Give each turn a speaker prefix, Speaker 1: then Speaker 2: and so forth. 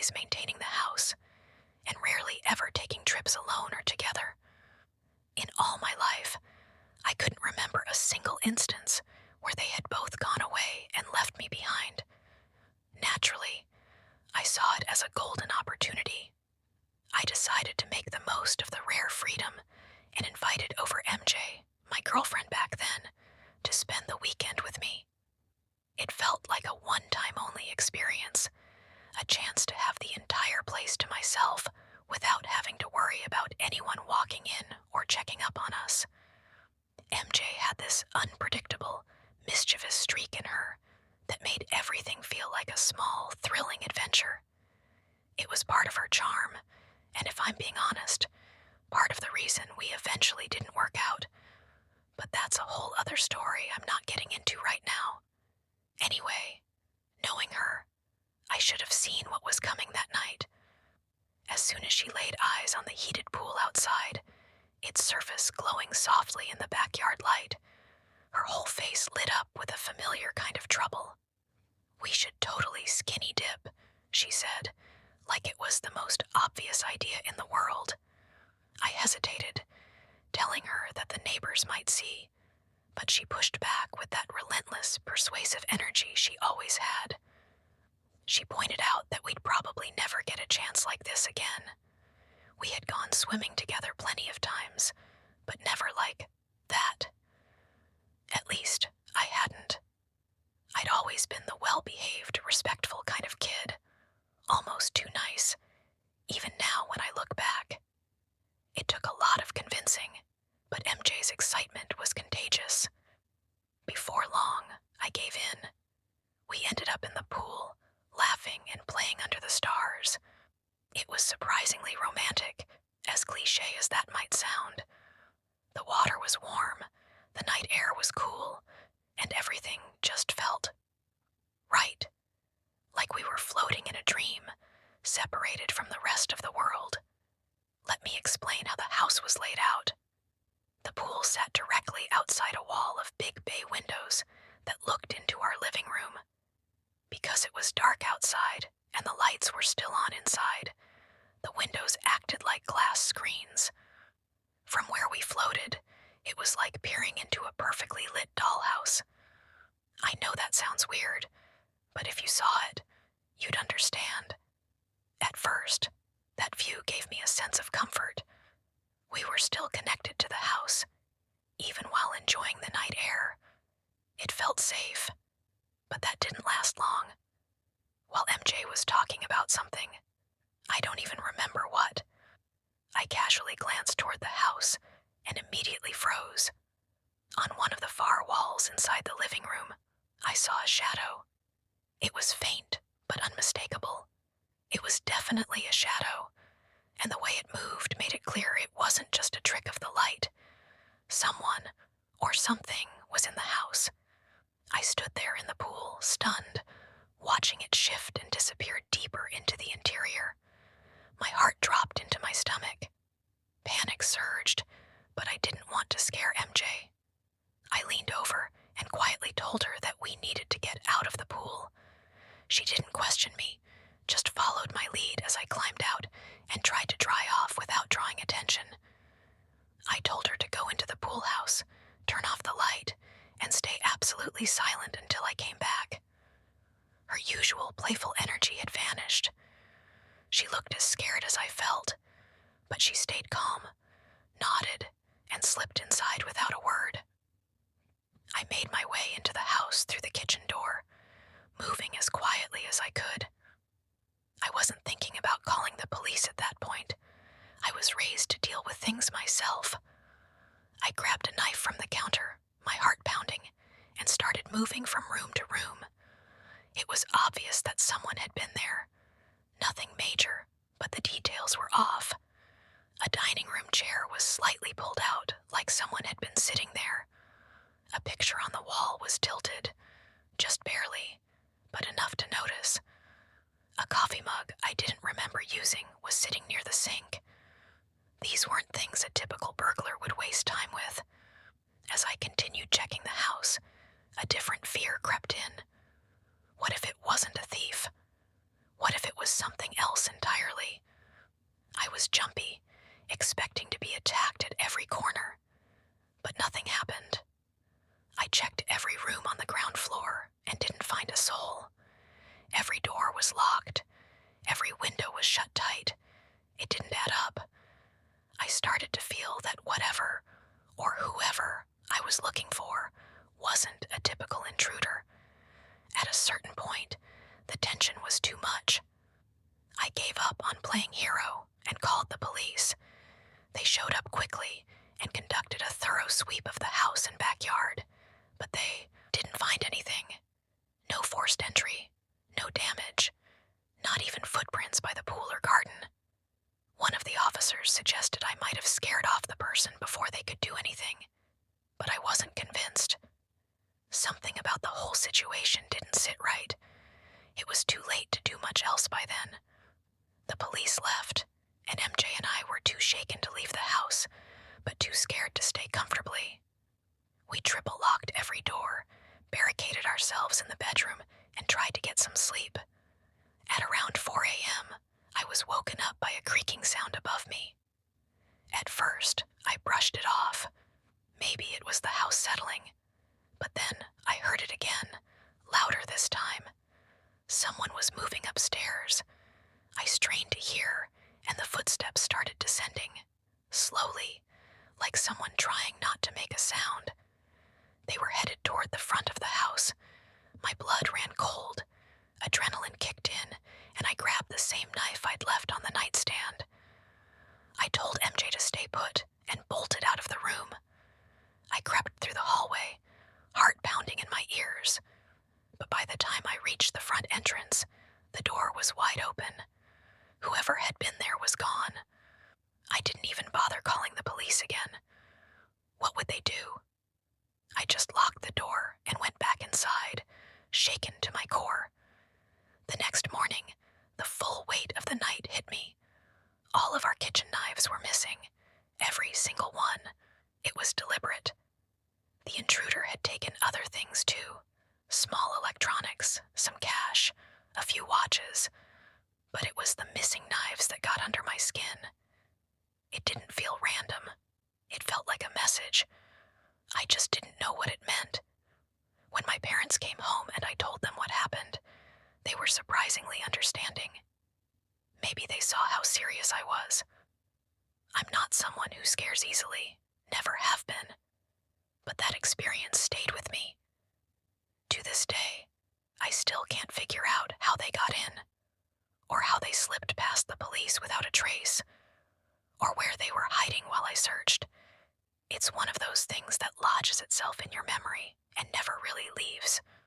Speaker 1: always maintaining the house, and rarely ever taking trips alone or together. In all my life, I couldn't remember a single instance where they had both gone away and left me behind. Naturally, I saw it as a golden opportunity. I decided to make the most of the rare freedom and invited over MJ, my girlfriend back then, to spend the weekend with me. It felt like a one-time only experience, a chance to have the entire place to myself without having to worry about anyone walking in or checking up on us. MJ had this unpredictable, mischievous streak in her that made everything feel like a small, thrilling adventure. It was part of her charm, and if I'm being honest, part of the reason we eventually didn't work out. But that's a whole other story I'm not getting into right now. Anyway, knowing her, I should have seen what was coming that night. As soon as she laid eyes on the heated pool outside, its surface glowing softly in the backyard light, her whole face lit up with a familiar kind of trouble. "We should totally skinny dip," she said, like it was the most obvious idea in the world. I hesitated, telling her that the neighbors might see, but she pushed back with that relentless, persuasive energy she always had. She pointed out that we'd probably never get a chance like this again. We had gone swimming together plenty of times, but never like that. At least, I hadn't. I'd always been the well-behaved, respectful kind of kid, almost too nice, even now when I look back. It took a lot of convincing, but MJ's excitement was contagious. Before long, I gave in. We ended up in the pool, laughing and playing under the stars. It was surprisingly romantic, as cliché as that might sound. The water was warm, the night air was cool, and everything just felt right. Like we were floating in a dream, separated from the rest of the world. Let me explain how the house was laid out. The pool sat directly outside a wall of big bay windows that looked into our living room. Because it was dark outside and the lights were still on inside, the windows acted like glass screens. From where we floated, it was like peering into a perfectly lit dollhouse. I know that sounds weird, but if you saw it, you'd understand. At first, that view gave me a sense of comfort. We were still connected to the house, even while enjoying the night air. It felt safe, but that didn't last long. While MJ was talking about something, I don't even remember what, I casually glanced toward the house and immediately froze. On one of the far walls inside the living room, I saw a shadow. It was faint, but unmistakable. It was definitely a shadow, and the way it moved made it clear it wasn't just a trick of the light. Someone, or something, was in the house. I stood there in the pool, stunned, watching it shift and disappear deeper into the interior. My heart dropped into my stomach. Panic surged, but I didn't want to scare MJ. I leaned over and quietly told her that we needed to get out of the pool. She didn't question me, just followed my lead as I climbed out and tried to dry off without drawing attention. I told her to go into the pool house, turn off the light, and stay absolutely silent until I came back. Her usual playful energy had vanished. She looked as scared as I felt, but she stayed calm, nodded, and slipped inside without a word. I made my way into the house through the kitchen door, moving as quietly as I could. I wasn't thinking about calling the police at that point. I was raised to deal with things myself. I grabbed a knife from the counter, my heart pounding, and started moving from room to room. It was obvious that someone had been there. Nothing major, but the details were off. A dining room chair was slightly pulled out, like someone had been sitting there. A picture on the wall was tilted, just barely, but enough to notice. A coffee mug I didn't remember using was sitting near the sink. These weren't things a typical burglar would waste time with. As I continued checking the house, a different fear crept in. What if it wasn't a thief? What if it was something else entirely? I was jumpy, expecting to be attacked at every corner, but nothing happened. I checked every room on the ground floor and didn't find a soul. Every door was locked. Every window was shut tight. It didn't add up. I started to feel that whatever, or whoever, I was looking for wasn't a typical intruder. At a certain point, the tension was too much. I gave up on playing hero and called the police. They showed up quickly and conducted a thorough sweep of the house and backyard, but they didn't find anything. No forced entry, no damage, not even footprints by the pool or garden. One of the officers suggested I might have scared off the person before they could do anything, but I wasn't convinced. Something about the whole situation didn't sit right. It was too late to do much else by then. The police left, and MJ and I were too shaken to leave the house, but too scared to stay comfortably. We triple-locked every door, barricaded ourselves in the bedroom, and tried to get some sleep. At around 4 a.m., I was woken up by a creaking sound above me. At first, I brushed it off. Maybe it was the house settling. But then I heard it again, louder this time. Someone was moving upstairs. I strained to hear, and the footsteps started descending, slowly, like someone trying not to make a sound. They were headed toward the front of the house. My blood ran cold. Adrenaline kicked in, and I grabbed the same knife I'd left on the nightstand. I told MJ to stay put and bolted out of the room. I crept through the hallway, heart pounding in my ears. But by the time I reached the front entrance, the door was wide open. Whoever had been there was gone. I didn't even bother calling the police again. What would they do? I just locked the door and went back inside, shaken to my core. The next morning, the full weight of the night hit me. All of our kitchen knives were missing, every single one. It was deliberate. The intruder had taken other things too. Small electronics, some cash, a few watches. But it was the missing knives that got under my skin. It didn't feel random. It felt like a message. I just didn't know what it meant. When my parents came home and I told them what happened, they were surprisingly understanding. Maybe they saw how serious I was. I'm not someone who scares easily, never have been. But that experience stayed with me. To this day, I still can't figure out how they got in, or how they slipped past the police without a trace, or where they were hiding while I searched. It's one of those things that lodges itself in your memory and never really leaves.